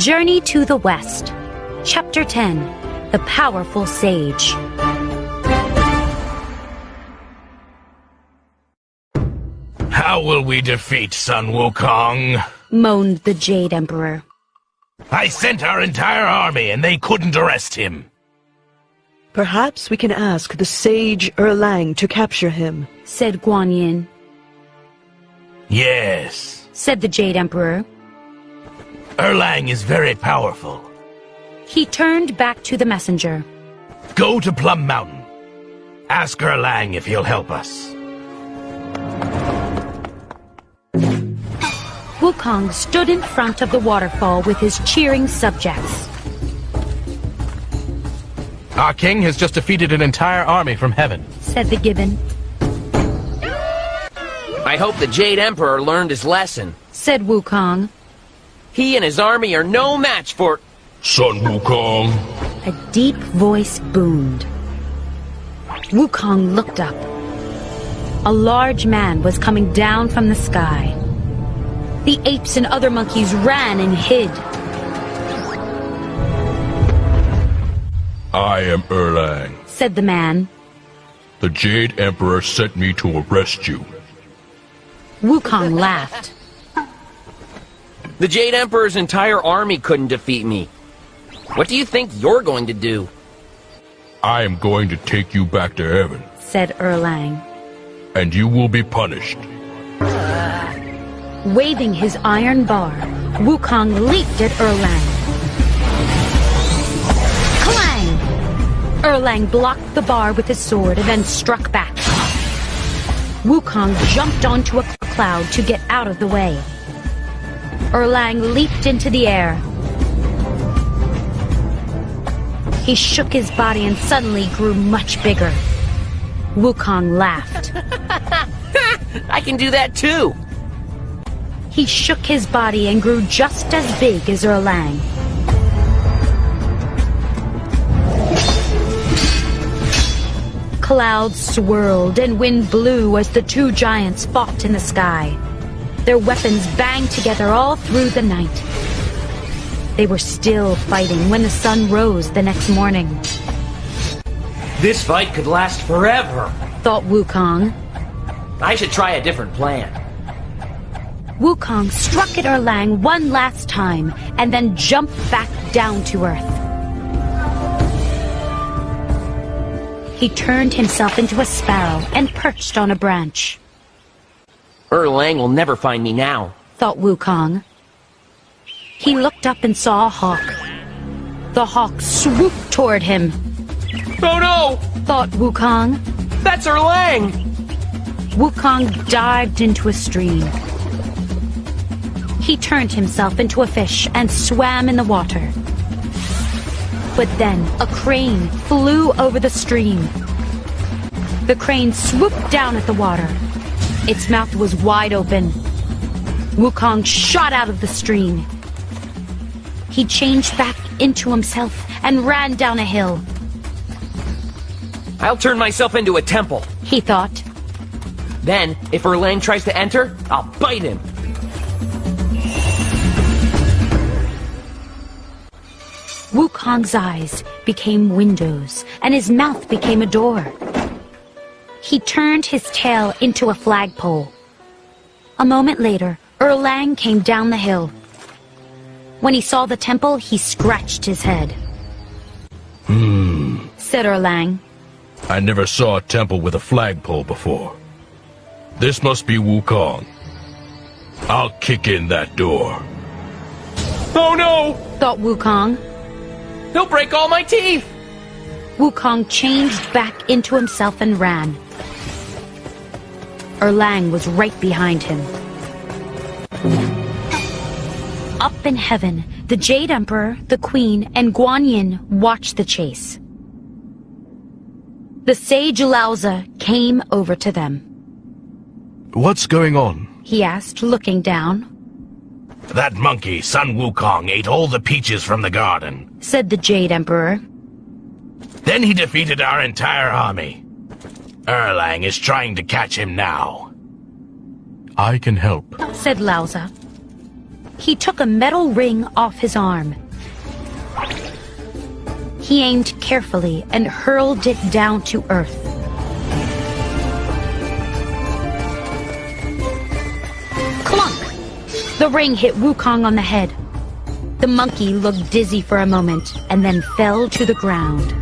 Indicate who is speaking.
Speaker 1: Journey to the West. Chapter 10. The Powerful Sage.
Speaker 2: How will we defeat Sun Wukong?
Speaker 1: Moaned the Jade Emperor.
Speaker 2: I sent our entire army and they couldn't arrest him.
Speaker 3: Perhaps we can ask the sage Erlang to capture him,
Speaker 1: said Guan Yin.
Speaker 2: Yes,
Speaker 1: said the Jade Emperor.
Speaker 2: Erlang is very powerful.
Speaker 1: He turned back to the messenger.
Speaker 2: Go to Plum Mountain. Ask Erlang if he'll help us.
Speaker 1: Wukong stood in front of the waterfall with his cheering subjects.
Speaker 4: Our king has just defeated an entire army from heaven,
Speaker 1: said the gibbon.
Speaker 5: I hope the Jade Emperor learned his lesson,
Speaker 1: said Wukong.
Speaker 5: He and his army are no match for
Speaker 2: Sun Wukong.
Speaker 1: A deep voice boomed. Wukong looked up. A large man was coming down from the sky. The apes and other monkeys ran and hid.
Speaker 6: I am Erlang,
Speaker 1: said the man.
Speaker 6: The Jade Emperor sent me to arrest you.
Speaker 1: Wukong laughed.
Speaker 5: The Jade Emperor's entire army couldn't defeat me. What do you think you're going to do?
Speaker 6: I am going to take you back to heaven,
Speaker 1: said Erlang.
Speaker 6: and you will be punished.
Speaker 1: Waving his iron bar, Wukong leaped at Erlang. Clang! Erlang blocked the bar with his sword and then struck back. Wukong jumped onto a cloud to get out of the way. Erlang leaped into the air. He shook his body and suddenly grew much bigger. Wukong laughed.
Speaker 5: I can do that too!
Speaker 1: He shook his body and grew just as big as Erlang. Clouds swirled and wind blew as the two giants fought in the sky. Their weapons banged together all through the night. They were still fighting when the sun rose the next morning.
Speaker 5: This fight could last forever,
Speaker 1: thought Wukong.
Speaker 5: I should try a different plan.
Speaker 1: Wukong struck at Erlang one last time and then jumped back down to earth. He turned himself into a sparrow and perched on a branch.
Speaker 5: Erlang will never find me now,
Speaker 1: thought Wukong. He looked up and saw a hawk. The hawk swooped toward him.
Speaker 5: Oh no!
Speaker 1: Thought Wukong.
Speaker 5: That's Erlang!
Speaker 1: Wukong dived into a stream. He turned himself into a fish and swam in the water. But then a crane flew over the stream. The crane swooped down at the water. Its mouth was wide open. Wukong shot out of the stream. He changed back into himself and ran down a hill.
Speaker 5: I'll turn myself into a temple.
Speaker 1: He thought.
Speaker 5: Then, if Erlang tries to enter, I'll bite him.
Speaker 1: Wukong's eyes became windows, and his mouth became a door. He turned his tail into a flagpole. A moment later, Erlang came down the hill. When he saw the temple, he scratched his head. Said Erlang.
Speaker 6: I never saw a temple with a flagpole before. This must be Wukong. I'll kick in that door.
Speaker 5: Oh no!
Speaker 1: Thought Wukong.
Speaker 5: He'll break all my teeth!
Speaker 1: Wukong changed back into himself and ran. Erlang was right behind him. Up in heaven, the Jade Emperor, the Queen, and Guan Yin watched the chase. The sage Laozi came over to them.
Speaker 4: What's going on?
Speaker 1: He asked, looking down.
Speaker 2: That monkey, Sun Wukong, ate all the peaches from the garden,
Speaker 1: said the Jade Emperor.
Speaker 2: Then he defeated our entire army. Erlang is trying to catch him now.
Speaker 4: I can help,
Speaker 1: said Laozi. he took a metal ring off his arm. He aimed carefully and hurled it down to earth. Clunk! The ring hit Wukong on the head. The monkey looked dizzy for a moment and then fell to the ground.